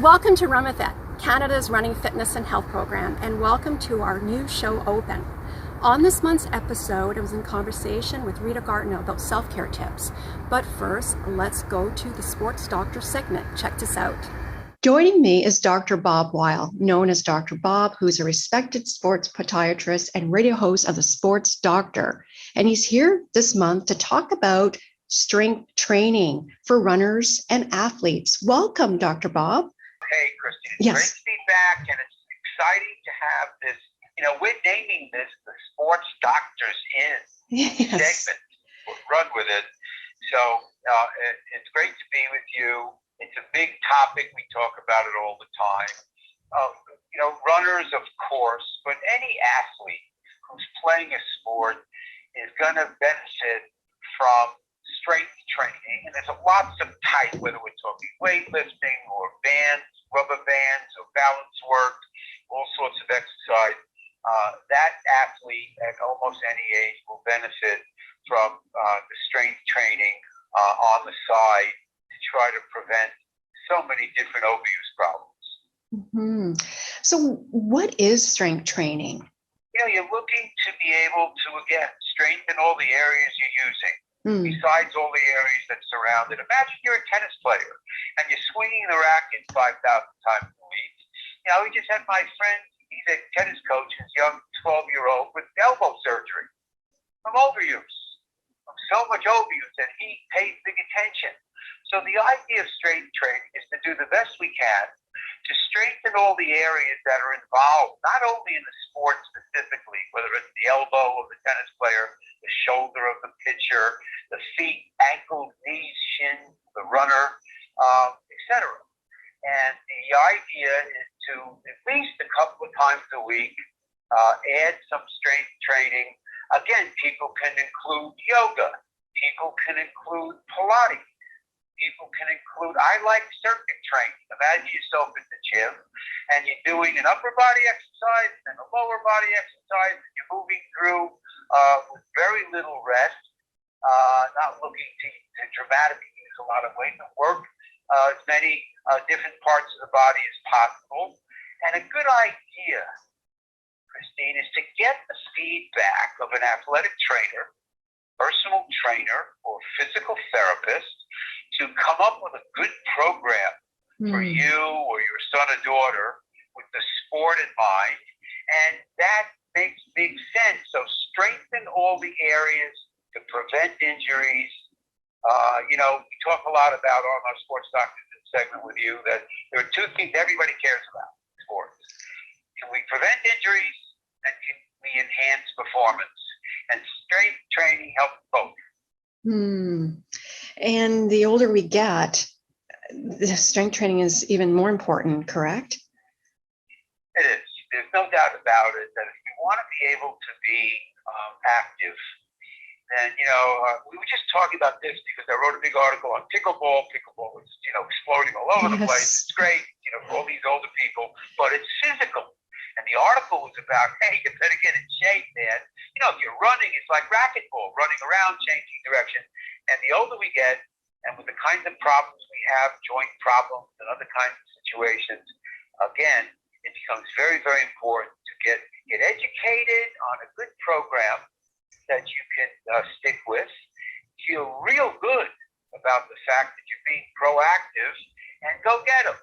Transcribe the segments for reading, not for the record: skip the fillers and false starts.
Welcome to Run With It, Canada's running fitness and health program, and welcome to our new show, Open. On this month's episode, I was in conversation with Rita Garnto about self-care tips. But first, let's go to the Sports Doctor segment. Check this out. Joining me is Dr. Bob Weil, known as Dr. Bob, who's a respected sports podiatrist and radio host of the Sports Doctor. And he's here this month to talk about strength training for runners and athletes. Welcome, Dr. Bob. Hey, Christine, it's great to be back, and it's exciting to have this. We're naming this the Sports Doctors segment. Run with it. So it's great to be with you. It's a big topic. We talk about it all the time. Runners, of course, but any athlete who's playing a sport is going to benefit from strength training, and there's lots of type, whether we're talking weightlifting or bands, rubber bands, or balance work, all sorts of exercise. That athlete at almost any age will benefit from the strength training on the side to try to prevent so many different overuse problems. Mm-hmm. So what is strength training? You're looking to be able to, again, strengthen all the areas you're using. Besides all the areas that surround it. Imagine you're a tennis player and you're swinging the racket 5,000 times a week. We just had my friend, he's a tennis coach, his young 12-year-old with elbow surgery from overuse, from so much overuse, and he pays big attention. So the idea of strength training is to do the best we can to strengthen all the areas that are involved, not only in the sport specifically, whether it's the elbow of the tennis player, the shoulder of the pitcher, the feet, ankles, knees, shins, the runner, etc. And the idea is to, at least a couple of times a week, add some strength training. Again, people can include yoga. People can include Pilates. People can include, I like circuit training. Imagine yourself in the gym and you're doing an upper body exercise and a lower body exercise, and you're moving through with very little rest, not looking to dramatically use a lot of weight, and work as many different parts of the body as possible. And a good idea, Christine, is to get the feedback of an athletic trainer, personal trainer, or physical therapist to come up with a good program for you or your son or daughter with the sport in mind. And that makes big sense. So strengthen all the areas to prevent injuries. We talk a lot about on our Sports Doctors segment with you that there are two things everybody cares about in sports. Can we prevent injuries, and can we enhance performance? And strength training helps both. And the older we get, the strength training is even more important, correct? It is. There's no doubt about it that if we want to be able to be active, then, we were just talking about this because I wrote a big article on pickleball. Pickleball is, exploding all over the place. It's great, for all these older people, but it's physical. And the article was about, hey, you better get in shape, man. If you're running, it's like racquetball, running around, changing direction. And the older we get, and with the kinds of problems we have, joint problems and other kinds of situations, again, it becomes very, very important to get educated on a good program that you can stick with, feel real good about the fact that you're being proactive, and go get them.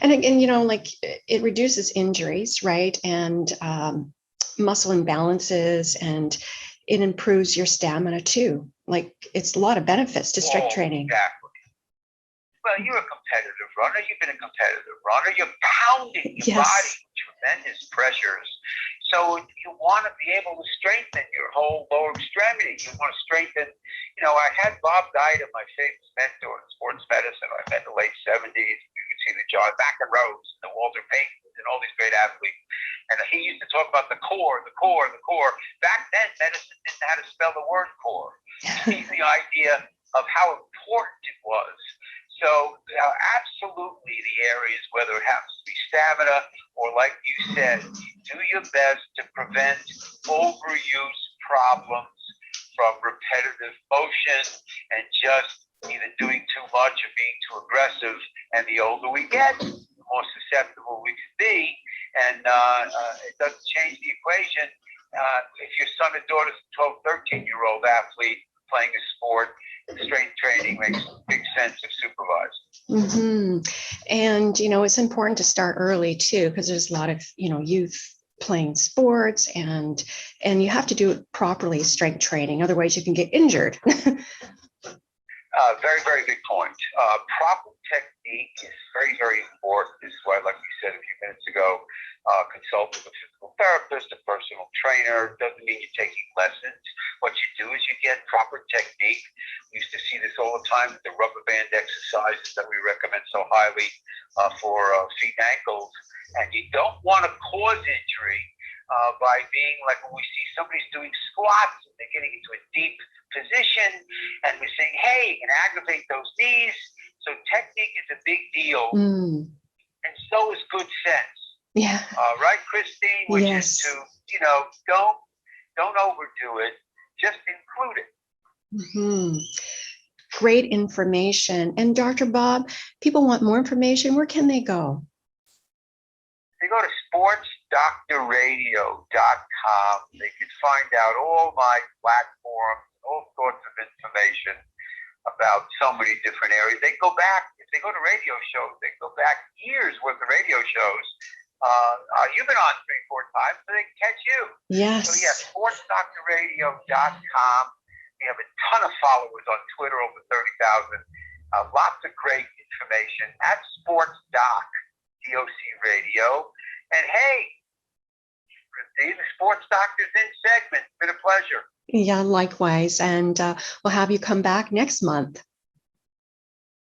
And again, it reduces injuries, right? And muscle imbalances, and it improves your stamina too. It's a lot of benefits to strength training. Exactly. Well, you're a competitive runner. You've been a competitive runner. You're pounding your body with tremendous pressures. So you want to be able to strengthen your whole lower extremity. You want to strengthen, I had Bob Guida, my famous mentor in sports medicine. I met in the late 70s. You can see the John McEnroes, the Walter Paytons, and all these great athletes. And he used to talk about the core, the core, the core. Back then, medicine didn't know how to spell the word core. He's the idea of how important it was. So absolutely the areas, whether it happens to be stamina or, like you said, do your best to prevent overuse problems from repetitive motion and just either doing too much or being too aggressive. And the older we get, the more susceptible we can be. And it doesn't change the equation. If your son or daughter's a 12, 13-year-old athlete playing a sport, strength training makes big sense if supervised. Mm-hmm. And, it's important to start early too, because there's a lot of, youth playing sports and you have to do it properly, strength training. Otherwise you can get injured. Very, very good point. Proper technique is very, very important. This is why, like we said a few minutes ago, consult with a physical therapist, a personal trainer. Doesn't mean you're taking lessons. What you do is you get proper technique. We used to see this all the time with the rubber band exercises that we recommend so highly for feet and ankles. And you don't want to cause injury by being like when we see somebody's doing squats and they're getting into a deep position and we're saying, hey, you can aggravate those knees. So technique is a big deal. And so is good sense. Yeah. Right, Christine? Which yes. is to, don't overdo it. Just include it. Mm-hmm. Great information. And Dr. Bob, people want more information. Where can they go? They go to sportsdoctorradio.com. They can find out all my platforms, all sorts of information about so many different areas. They go back, if they go to radio shows, they go back years worth of radio shows. You've been on 3-4 times, so they can catch you. Yes. So yeah, sportsdoctorradio.com. We have a ton of followers on Twitter, over 30,000. Lots of great information at SportsDoc, DOC Radio. And hey, Christine, the Sports Doctor's in segment. It's been a pleasure. Yeah, likewise. And we'll have you come back next month.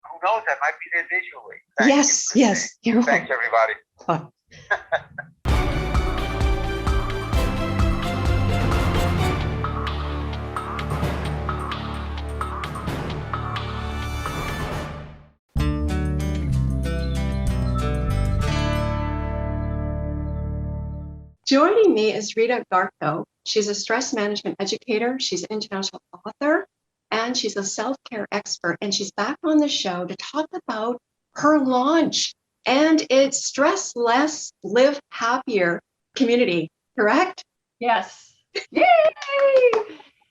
Who knows? I might be there visually. Yes. You're Thanks, everybody. Bye. Joining me is Rita Garnto. She's a stress management educator. She's an international author, and she's a self-care expert. And she's back on the show to talk about her launch and its Stress Less, Live Happier community, correct? Yes. Yay!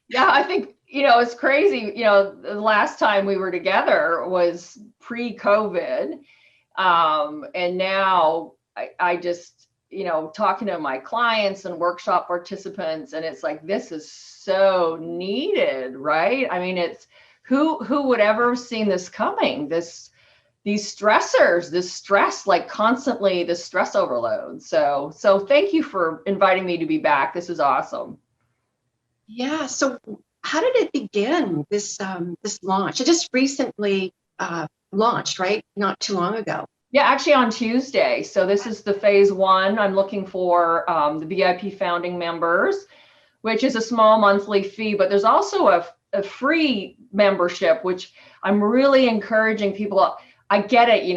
Yeah, I think, it's crazy. The last time we were together was pre-COVID. And now I just, talking to my clients and workshop participants, and it's like, this is so needed, right? I mean, it's who would ever have seen this coming? These stressors, this stress, like constantly the stress overload. So thank you for inviting me to be back. This is awesome. Yeah. So how did it begin, this launch? It just recently launched, right? Not too long ago. Yeah, actually on Tuesday. So this is the phase 1. I'm looking for the VIP founding members, which is a small monthly fee, but there's also a free membership, which I'm really encouraging people. I get it. You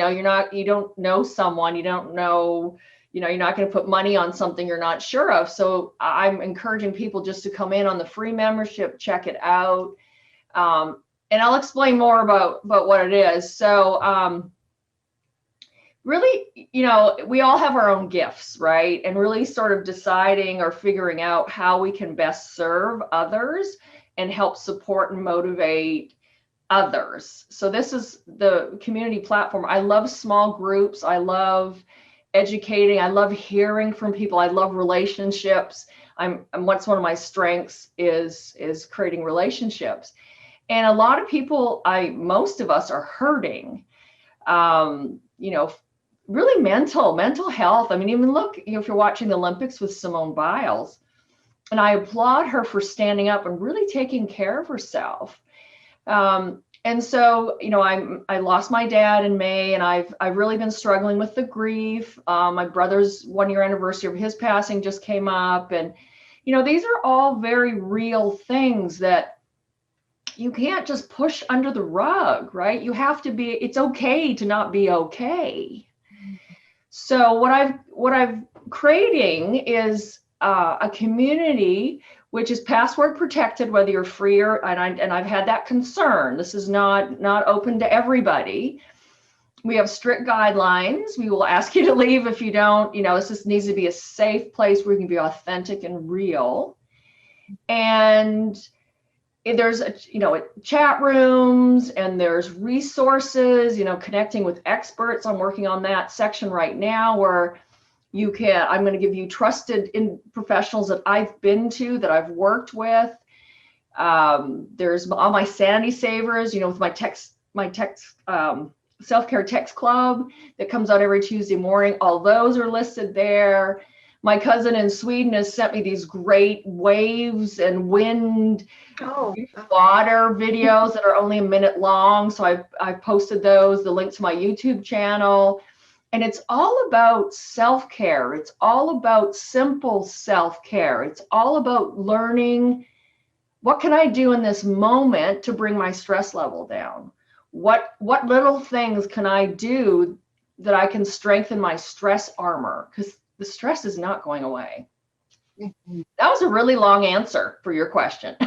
don't know someone, you don't know, you're not going to put money on something you're not sure of. So I'm encouraging people just to come in on the free membership, check it out. And I'll explain more about what it is. So really, we all have our own gifts, right? And really sort of deciding or figuring out how we can best serve others and help support and motivate others. So this is the community platform. I love small groups. I love educating. I love hearing from people. I love relationships. What's one of my strengths is creating relationships. And a lot of people, most of us are hurting, really mental health. I mean, even look, if you're watching the Olympics with Simone Biles, and I applaud her for standing up and really taking care of herself. And so, I lost my dad in May, and I've really been struggling with the grief. My brother's 1-year anniversary of his passing just came up, and these are all very real things that you can't just push under the rug, right? You have to be. It's okay to not be okay. So what I've creating is a community which is password protected, whether you're free or, and I've had that concern. This is not open to everybody. We have strict guidelines. We will ask you to leave if you don't, this just needs to be a safe place where you can be authentic and real. And there's chat rooms, and there's resources, connecting with experts. I'm working on that section right now where I'm going to give you trusted professionals that I've been to, that I've worked with. There's all my sanity savers, with my self-care text club that comes out every Tuesday morning. All those are listed there. My cousin in Sweden has sent me these great waves and wind, water videos that are only a minute long. So I've posted those, the link to my YouTube channel. And it's all about self-care. It's all about simple self-care. It's all about learning, what can I do in this moment to bring my stress level down? What little things can I do that I can strengthen my stress armor? Because the stress is not going away. Mm-hmm. That was a really long answer for your question.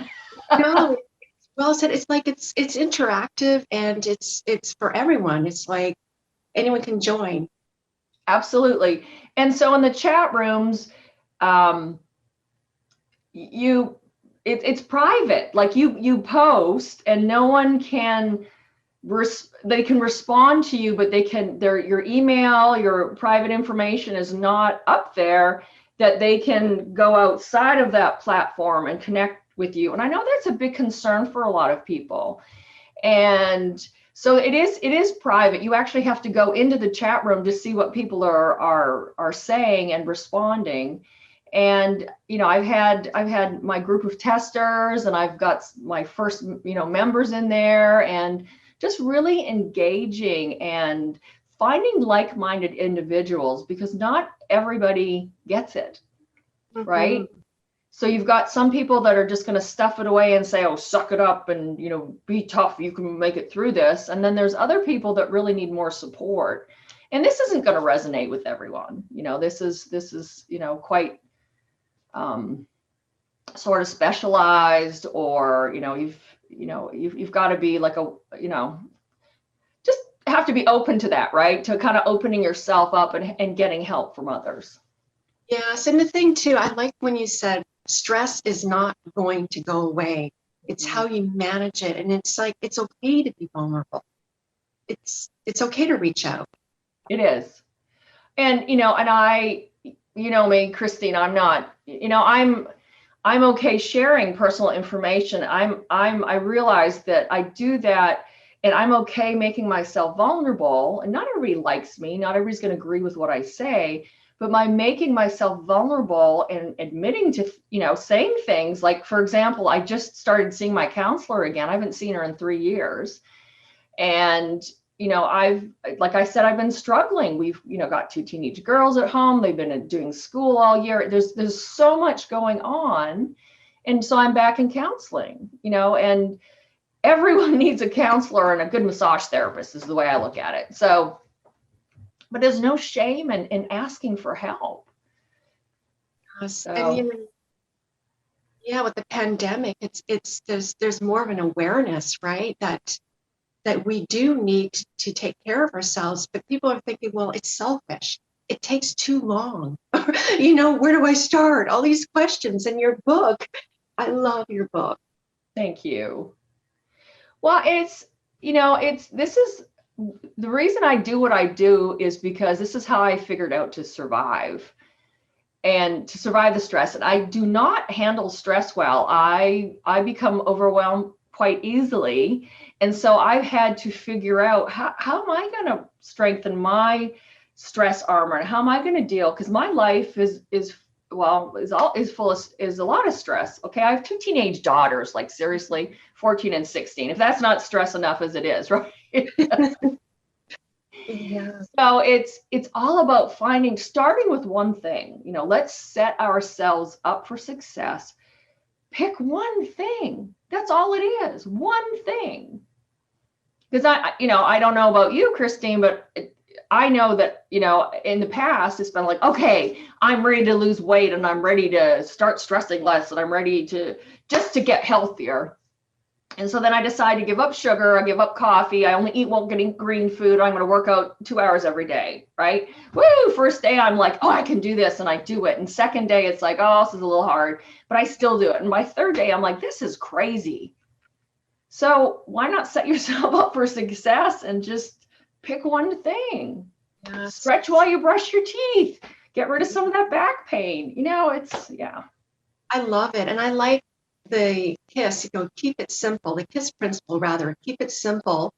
No, well said. It's like it's interactive, and it's for everyone. It's like anyone can join. Absolutely. And so in the chat rooms, it's private. Like you post, and no one can. They can respond to you, but your email, your private information is not up there, that they can go outside of that platform and connect with you. And I know that's a big concern for a lot of people. And so it is private. You actually have to go into the chat room to see what people are saying and responding. And I've had my group of testers, and I've got my first members in there, and just really engaging and finding like-minded individuals, because not everybody gets it, mm-hmm. right? So you've got some people that are just going to stuff it away and say, oh, suck it up and, be tough. You can make it through this. And then there's other people that really need more support. And this isn't going to resonate with everyone. This is quite sort of specialized, or, you've got to be like just have to be open to that, right? To kind of opening yourself up and getting help from others. Yes. And the thing too, I like when you said stress is not going to go away. It's how you manage it. And it's like, it's okay to be vulnerable. It's okay to reach out. It is. And, and I, me, Christine, I'm not, I'm okay sharing personal information. I realize that I do that, and I'm okay making myself vulnerable. And not everybody likes me. Not everybody's going to agree with what I say, but by making myself vulnerable and admitting to, saying things like, for example, I just started seeing my counselor again. I haven't seen her in 3 years. And, like I said, I've been struggling. We've, got 2 teenage girls at home. They've been doing school all year. There's so much going on. And so I'm back in counseling, and everyone needs a counselor and a good massage therapist is the way I look at it. So, but there's no shame in asking for help. So. And with the pandemic, there's more of an awareness, right? That we do need to take care of ourselves, but people are thinking, well, it's selfish. It takes too long. Where do I start? All these questions in your book. I love your book. Thank you. Well, this is the reason I do what I do, is because this is how I figured out to survive and to survive the stress. And I do not handle stress well. I become overwhelmed quite easily. And so I've had to figure out how am I going to strengthen my stress armor, and how am I going to deal? Because my life is full of a lot of stress. Okay, I have 2 teenage daughters, like seriously, 14 and 16. If that's not stress enough as it is, right? Yeah. So it's all about starting with one thing. Let's set ourselves up for success. Pick one thing. That's all it is. One thing. Because I don't know about you, Christine, but I know that, in the past, it's been like, okay, I'm ready to lose weight and I'm ready to start stressing less and I'm ready to just to get healthier. And so then I decided to give up sugar, I give up coffee, I only eat getting green food, I'm going to work out 2 hours every day, right? Woo! First day, I'm like, oh, I can do this, and I do it. And second day, it's like, oh, this is a little hard, but I still do it. And by third day, I'm like, this is crazy. So why not set yourself up for success and just pick one thing? Yes. Stretch while you brush your teeth. Get rid of some of that back pain. Yeah. I love it. And I like the KISS, keep it simple, the KISS principle rather, keep it simple,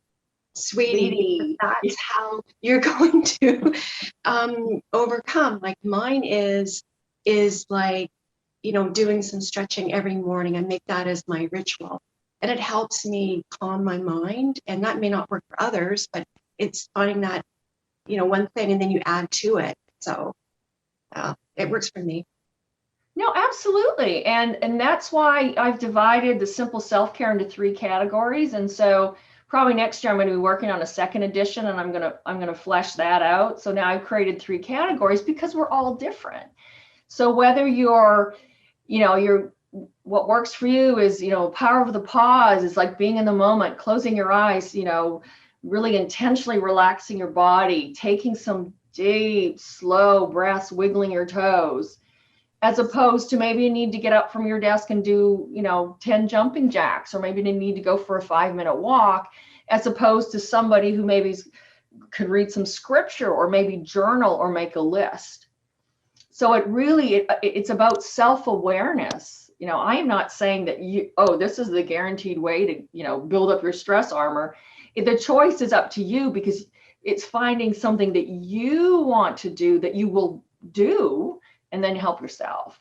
sweetie. That's how you're going to overcome. Like mine is like, doing some stretching every morning. I make that as my ritual. And it helps me calm my mind. And that may not work for others, but it's finding that, one thing and then you add to it. So it works for me. No, absolutely. And that's why I've divided the simple self-care into 3 categories. And so probably next year I'm going to be working on a second edition, and I'm going to flesh that out. So now I've created 3 categories because we're all different. So whether you're what works for you is, power of the pause is like being in the moment, closing your eyes, really intentionally relaxing your body, taking some deep, slow breaths, wiggling your toes, as opposed to maybe you need to get up from your desk and do, 10 jumping jacks, or maybe you need to go for a 5-minute walk, as opposed to somebody who maybe could read some scripture or maybe journal or make a list. So it's about self-awareness. I am not saying that this is the guaranteed way to, build up your stress armor. The choice is up to you, because it's finding something that you want to do that you will do, and then help yourself.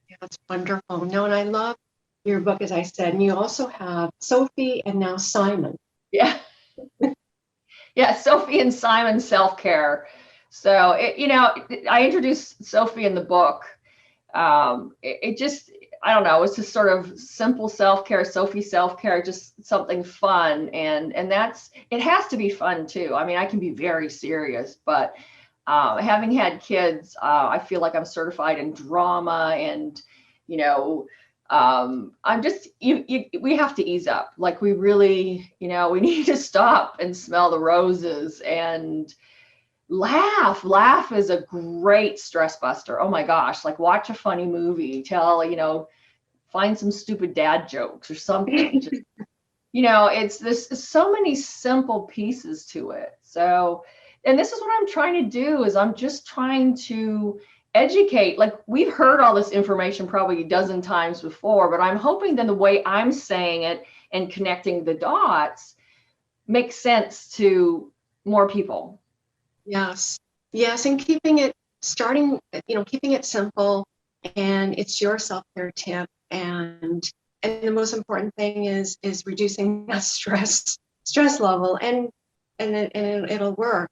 Yeah, that's wonderful. No, and I love your book, as I said, and you also have Sophie and now Simon. Yeah. Yeah, Sophie and Simon self-care. So, I introduced Sophie in the book. I don't know, it's just sort of simple self-care, Sophie self-care, just something fun. And it has to be fun too. I mean, I can be very serious, but having had kids, I feel like I'm certified in drama, and, I'm just, we have to ease up. Like we really, we need to stop and smell the roses and laugh. Laugh is a great stress buster. Oh my gosh. Like watch a funny movie, find some stupid dad jokes or something. Just, there's so many simple pieces to it. So, and this is what I'm trying to do, is I'm just trying to educate. Like we've heard all this information probably a dozen times before, but I'm hoping that the way I'm saying it and connecting the dots makes sense to more people. Yes. And keeping it simple, and it's your self-care tip. And the most important thing is reducing that stress level, and it'll work.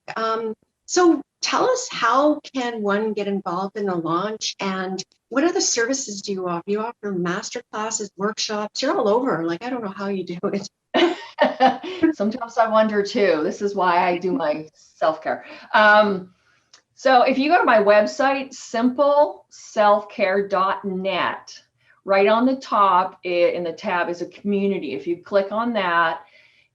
So tell us, how can one get involved in the launch, and what other services do you offer? You offer master classes, workshops, you're all over. Like, I don't know how you do it. Sometimes I wonder too. This is why I do my self-care. So if you go to my website, simpleselfcare.net, right on the top in the tab is a community. If you click on that,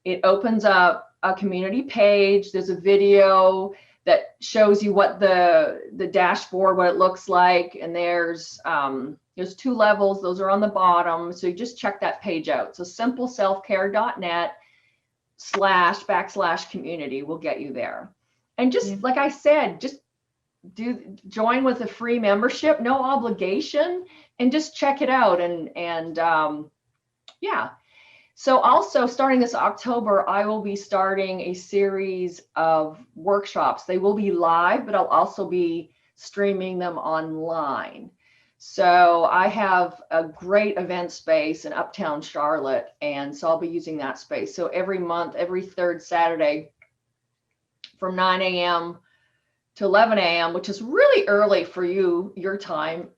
it opens up a community page. There's a video that shows you what the dashboard, what it looks like. And there's 2 levels. Those are on the bottom. So you just check that page out. So simpleselfcare.net/community will get you there. And just like I said, just join with a free membership, no obligation, and just check it out. And yeah. So also starting this October, I will be starting a series of workshops. They will be live, but I'll also be streaming them online. So I have a great event space in Uptown Charlotte, and so I'll be using that space. So every month, every 3rd Saturday from 9 a.m. to 11 a.m., which is really early for your time.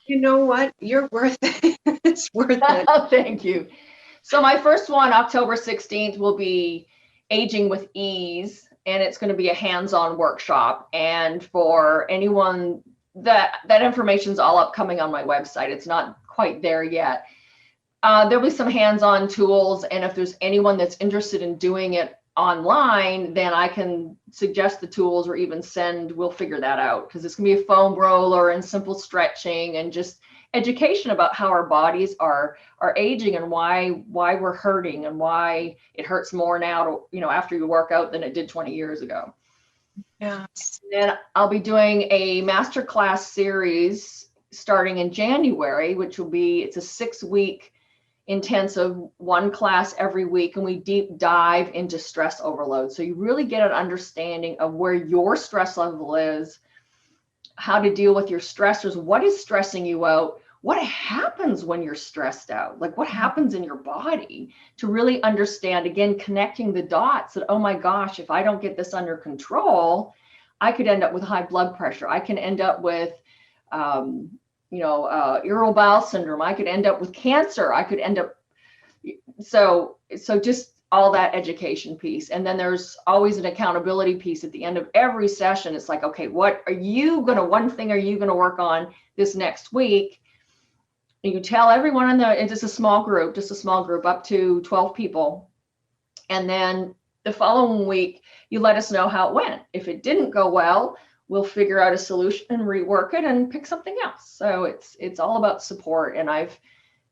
You know what? You're worth it. It's worth it. Thank you. So my first one, October 16th, will be Aging with Ease. and it's going to be a hands-on workshop. And for anyone, that information's all upcoming on my website. It's not quite there yet. There'll be some hands-on tools, and if there's anyone that's interested in doing it online, then I can suggest the tools or even we'll figure that out, because it's gonna be a foam roller and simple stretching and just education about how our bodies are aging and why we're hurting and why it hurts more now after you work out than it did 20 years ago. Yes. Then I'll be doing a masterclass series starting in January, which will be, it's a 6-week intensive, one class every week, and we deep dive into stress overload. So you really get an understanding of where your stress level is, how to deal with your stressors, what is stressing you out, what happens when you're stressed out, like what happens in your body, to really understand, again, connecting the dots that, oh my gosh, if I don't get this under control, I could end up with high blood pressure. I can end up with irritable bowel syndrome. I could end up with cancer. I could end up, so just all that education piece. And then there's always an accountability piece at the end of every session. It's like, okay, one thing are you going to work on this next week? And you tell everyone it's just a small group up to 12 people. And then the following week, you let us know how it went. If it didn't go well, we'll figure out a solution and rework it and pick something else. So it's all about support. And I've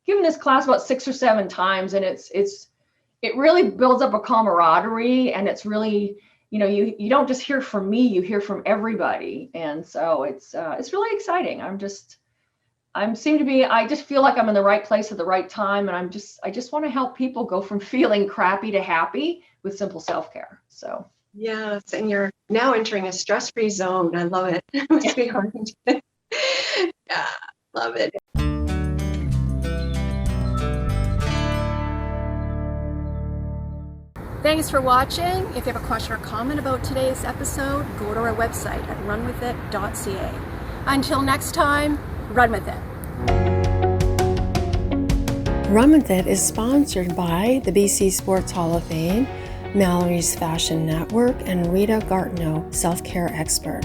given this class about 6 or 7 times, and it really builds up a camaraderie, and it's really, you don't just hear from me, you hear from everybody. And so it's really exciting. I just feel like I'm in the right place at the right time. And I just want to help people go from feeling crappy to happy with simple self-care. So. Yes, and you're now entering a stress-free zone. I love it. It must be hard. Yeah, love it. Thanks for watching. If you have a question or comment about today's episode, go to our website at runwithit.ca. Until next time, run with it. Run With It is sponsored by the BC Sports Hall of Fame, Mallory's Fashion Network, and Rita Garnto, self-care expert.